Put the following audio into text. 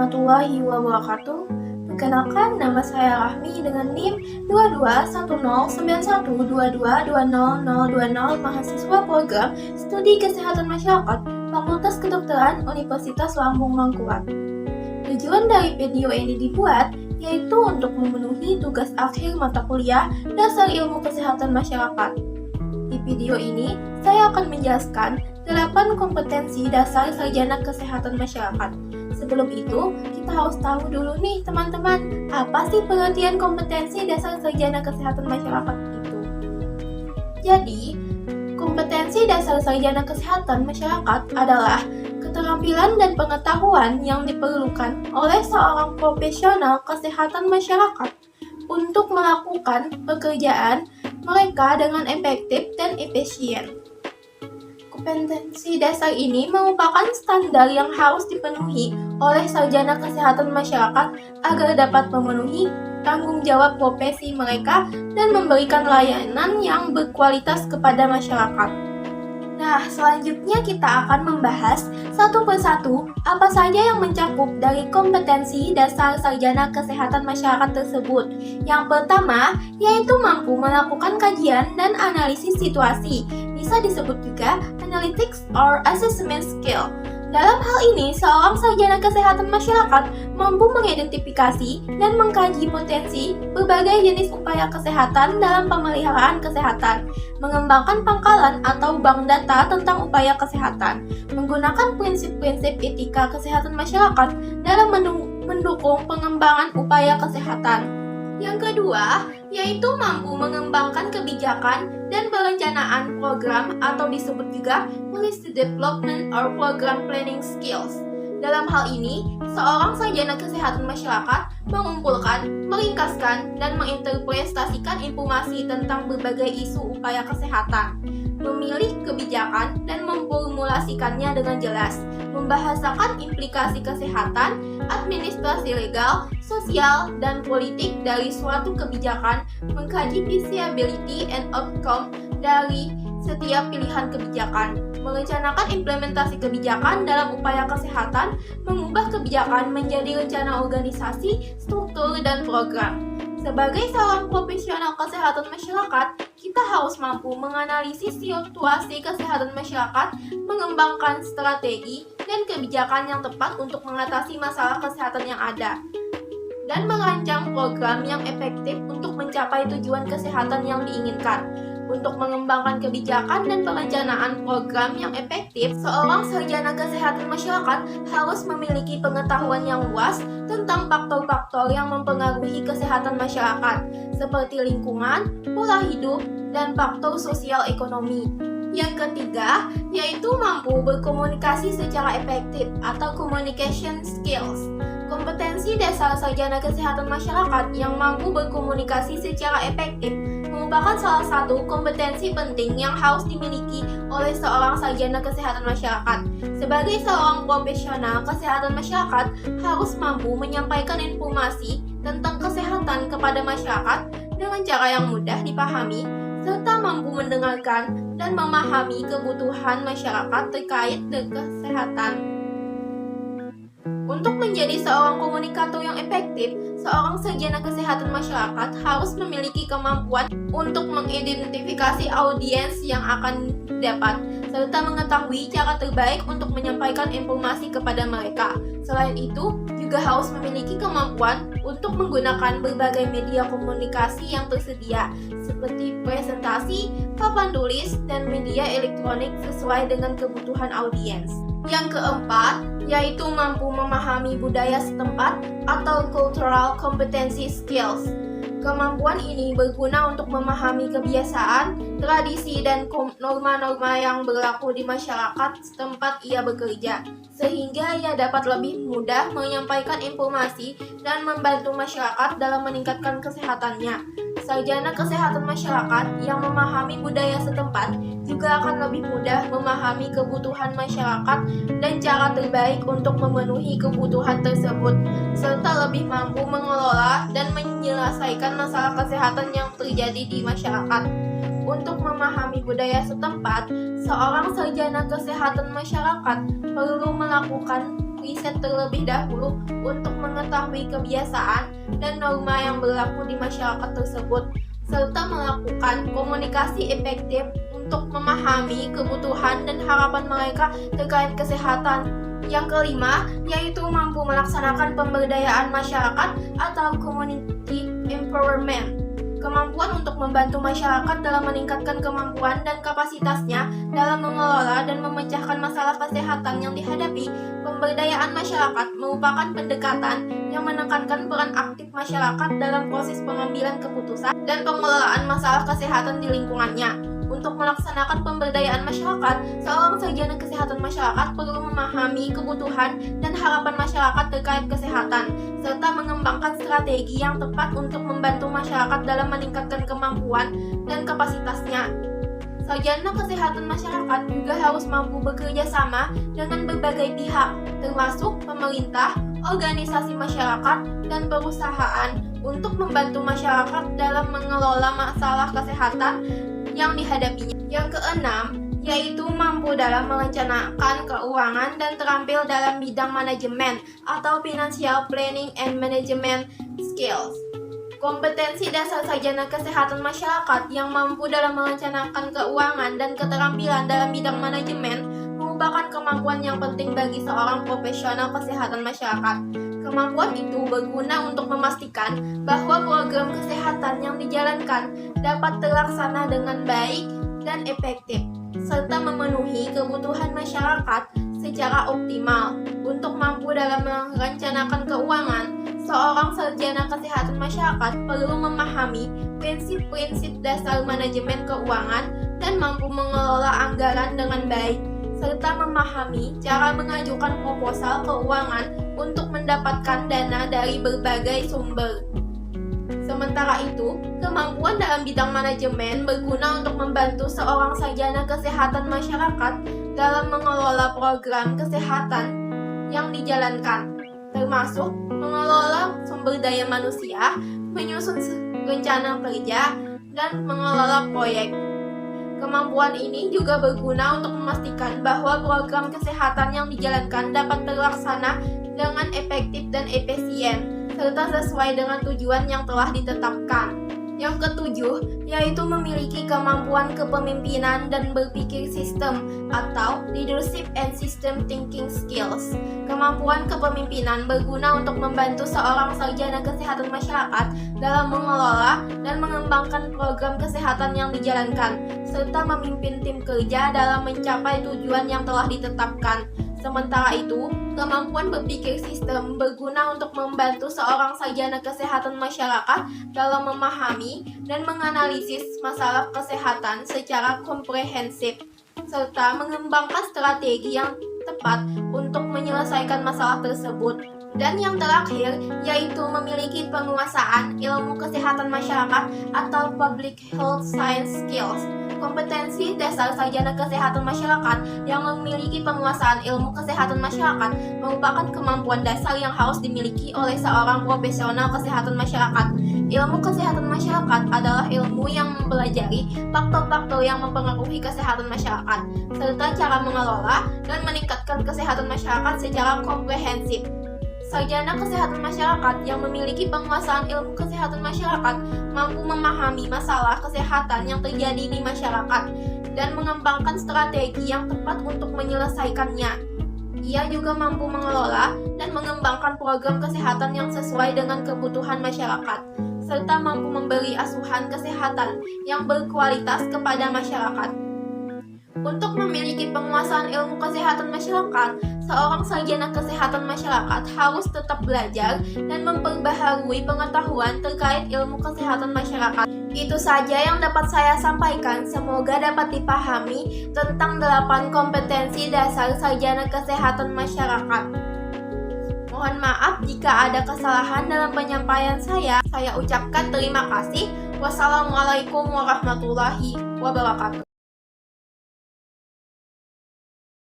warahmatullahi wabarakatuh. Perkenalkan, nama saya Rahmi dengan NIM 22109122200020, mahasiswa program Studi Kesehatan Masyarakat Fakultas Kedokteran Universitas Lambung Mangkurat. Tujuan dari video ini dibuat yaitu untuk memenuhi tugas akhir mata kuliah Dasar Ilmu Kesehatan Masyarakat. Di video ini, saya akan menjelaskan 8 kompetensi dasar sarjana kesehatan masyarakat. Sebelum itu, kita harus tahu dulu nih teman-teman, apa sih pengertian kompetensi dasar sarjana kesehatan masyarakat itu? Jadi, kompetensi dasar sarjana kesehatan masyarakat adalah keterampilan dan pengetahuan yang diperlukan oleh seorang profesional kesehatan masyarakat untuk melakukan pekerjaan mereka dengan efektif dan efisien. Kompetensi dasar ini merupakan standar yang harus dipenuhi oleh sarjana kesehatan masyarakat agar dapat memenuhi tanggung jawab profesi mereka dan memberikan layanan yang berkualitas kepada masyarakat. Nah, selanjutnya kita akan membahas satu persatu apa saja yang mencakup dari kompetensi dasar sarjana kesehatan masyarakat tersebut. Yang pertama, yaitu mampu melakukan kajian dan analisis situasi. Bisa disebut juga analytics or assessment skill. Dalam hal ini, seorang sarjana kesehatan masyarakat mampu mengidentifikasi dan mengkaji potensi berbagai jenis upaya kesehatan dalam pemeliharaan kesehatan, mengembangkan pangkalan atau bank data tentang upaya kesehatan, menggunakan prinsip-prinsip etika kesehatan masyarakat dalam mendukung pengembangan upaya kesehatan. Yang kedua, yaitu mampu mengembangkan kebijakan dan perencanaan program atau disebut juga policy development or program planning skills. Dalam hal ini, seorang sarjana kesehatan masyarakat mengumpulkan, meringkaskan, dan menginterpretasikan informasi tentang berbagai isu upaya kesehatan, memilih kebijakan dan memformulasikannya dengan jelas, membahasakan implikasi kesehatan, administrasi legal, sosial, dan politik dari suatu kebijakan, mengkaji feasibility and outcome dari setiap pilihan kebijakan, merencanakan implementasi kebijakan dalam upaya kesehatan, mengubah kebijakan menjadi rencana organisasi, struktur, dan program. Sebagai seorang profesional kesehatan masyarakat, kita harus mampu menganalisis situasi kesehatan masyarakat, mengembangkan strategi dan kebijakan yang tepat untuk mengatasi masalah kesehatan yang ada, dan merancang program yang efektif untuk mencapai tujuan kesehatan yang diinginkan. Untuk mengembangkan kebijakan dan perencanaan program yang efektif, seorang sarjana kesehatan masyarakat harus memiliki pengetahuan yang luas tentang faktor-faktor yang mempengaruhi kesehatan masyarakat, seperti lingkungan, pola hidup, dan faktor sosial ekonomi. Yang ketiga, yaitu mampu berkomunikasi secara efektif atau communication skills. Kompetensi dasar sarjana kesehatan masyarakat yang mampu berkomunikasi secara efektif merupakan salah satu kompetensi penting yang harus dimiliki oleh seorang sarjana kesehatan masyarakat. Sebagai seorang profesional kesehatan masyarakat harus mampu menyampaikan informasi tentang kesehatan kepada masyarakat dengan cara yang mudah dipahami, serta mampu mendengarkan dan memahami kebutuhan masyarakat terkait dengan kesehatan. Untuk menjadi seorang komunikator yang efektif, seorang sarjana kesehatan masyarakat harus memiliki kemampuan untuk mengidentifikasi audiens yang akan didapat, serta mengetahui cara terbaik untuk menyampaikan informasi kepada mereka. Selain itu, juga harus memiliki kemampuan untuk menggunakan berbagai media komunikasi yang tersedia, seperti presentasi, papan tulis, dan media elektronik sesuai dengan kebutuhan audiens. Yang keempat, yaitu mampu memahami budaya setempat atau cultural competency skills. Kemampuan ini berguna untuk memahami kebiasaan, tradisi, dan norma-norma yang berlaku di masyarakat setempat ia bekerja, sehingga ia dapat lebih mudah menyampaikan informasi dan membantu masyarakat dalam meningkatkan kesehatannya. Sarjana kesehatan masyarakat yang memahami budaya setempat juga akan lebih mudah memahami kebutuhan masyarakat dan cara terbaik untuk memenuhi kebutuhan tersebut, serta lebih mampu mengelola dan menyelesaikan masalah kesehatan yang terjadi di masyarakat. Untuk memahami budaya setempat, seorang sarjana kesehatan masyarakat perlu melakukan riset terlebih dahulu untuk mengetahui kebiasaan dan norma yang berlaku di masyarakat tersebut, serta melakukan komunikasi efektif untuk memahami kebutuhan dan harapan mereka terkait kesehatan. Yang kelima, yaitu mampu melaksanakan pemberdayaan masyarakat atau community empowerment. Kemampuan untuk membantu masyarakat dalam meningkatkan kemampuan dan kapasitasnya dalam mengelola dan memecahkan masalah kesehatan yang dihadapi. Pemberdayaan masyarakat merupakan pendekatan yang menekankan peran aktif masyarakat dalam proses pengambilan keputusan dan pengelolaan masalah kesehatan di lingkungannya. Untuk melaksanakan pemberdayaan masyarakat, seorang sarjana kesehatan masyarakat perlu memahami kebutuhan dan harapan masyarakat terkait kesehatan, serta mengembangkan strategi yang tepat untuk membantu masyarakat dalam meningkatkan kemampuan dan kapasitasnya. Sarjana kesehatan masyarakat juga harus mampu bekerja sama dengan berbagai pihak, termasuk pemerintah, organisasi masyarakat, dan perusahaan untuk membantu masyarakat dalam mengelola masalah kesehatan yang dihadapinya. Yang keenam, yaitu mampu dalam merencanakan keuangan dan terampil dalam bidang manajemen atau financial planning and management skills. Kompetensi dasar sarjana kesehatan masyarakat yang mampu dalam merencanakan keuangan dan keterampilan dalam bidang manajemen merupakan kemampuan yang penting bagi seorang profesional kesehatan masyarakat. Kemampuan itu berguna untuk memastikan bahwa program kesehatan yang dijalankan dapat terlaksana dengan baik dan efektif, serta memenuhi kebutuhan masyarakat secara optimal. Untuk mampu dalam merencanakan keuangan, seorang sarjana kesehatan masyarakat perlu memahami prinsip-prinsip dasar manajemen keuangan dan mampu mengelola anggaran dengan baik, serta memahami cara mengajukan proposal keuangan untuk mendapatkan dana dari berbagai sumber. Sementara itu, kemampuan dalam bidang manajemen berguna untuk membantu seorang sarjana kesehatan masyarakat dalam mengelola program kesehatan yang dijalankan, termasuk mengelola sumber daya manusia, menyusun rencana kerja, dan mengelola proyek. Kemampuan ini juga berguna untuk memastikan bahwa program kesehatan yang dijalankan dapat terlaksana dengan efektif dan efisien, serta sesuai dengan tujuan yang telah ditetapkan. Yang ketujuh, yaitu memiliki kemampuan kepemimpinan dan berpikir sistem atau leadership and system thinking skills. Kemampuan kepemimpinan berguna untuk membantu seorang sarjana kesehatan masyarakat dalam mengelola dan mengembangkan program kesehatan yang dijalankan, serta memimpin tim kerja dalam mencapai tujuan yang telah ditetapkan. Sementara itu, kemampuan berpikir sistem berguna untuk membantu seorang sarjana kesehatan masyarakat dalam memahami dan menganalisis masalah kesehatan secara komprehensif, serta mengembangkan strategi yang tepat untuk menyelesaikan masalah tersebut. Dan yang terakhir, yaitu memiliki penguasaan ilmu kesehatan masyarakat atau public health science skills. Kompetensi dasar sarjana kesehatan masyarakat yang memiliki penguasaan ilmu kesehatan masyarakat merupakan kemampuan dasar yang harus dimiliki oleh seorang profesional kesehatan masyarakat. Ilmu kesehatan masyarakat adalah ilmu yang mempelajari faktor-faktor yang mempengaruhi kesehatan masyarakat, serta cara mengelola dan meningkatkan kesehatan masyarakat secara komprehensif. Sarjana kesehatan masyarakat yang memiliki penguasaan ilmu kesehatan masyarakat mampu memahami masalah kesehatan yang terjadi di masyarakat dan mengembangkan strategi yang tepat untuk menyelesaikannya. Ia juga mampu mengelola dan mengembangkan program kesehatan yang sesuai dengan kebutuhan masyarakat, serta mampu memberi asuhan kesehatan yang berkualitas kepada masyarakat. Untuk memiliki penguasaan ilmu kesehatan masyarakat, seorang sarjana kesehatan masyarakat harus tetap belajar dan memperbaharui pengetahuan terkait ilmu kesehatan masyarakat. Itu saja yang dapat saya sampaikan. Semoga dapat dipahami tentang 8 kompetensi dasar sarjana kesehatan masyarakat. Mohon maaf jika ada kesalahan dalam penyampaian saya. Saya ucapkan terima kasih. Wassalamualaikum warahmatullahi wabarakatuh.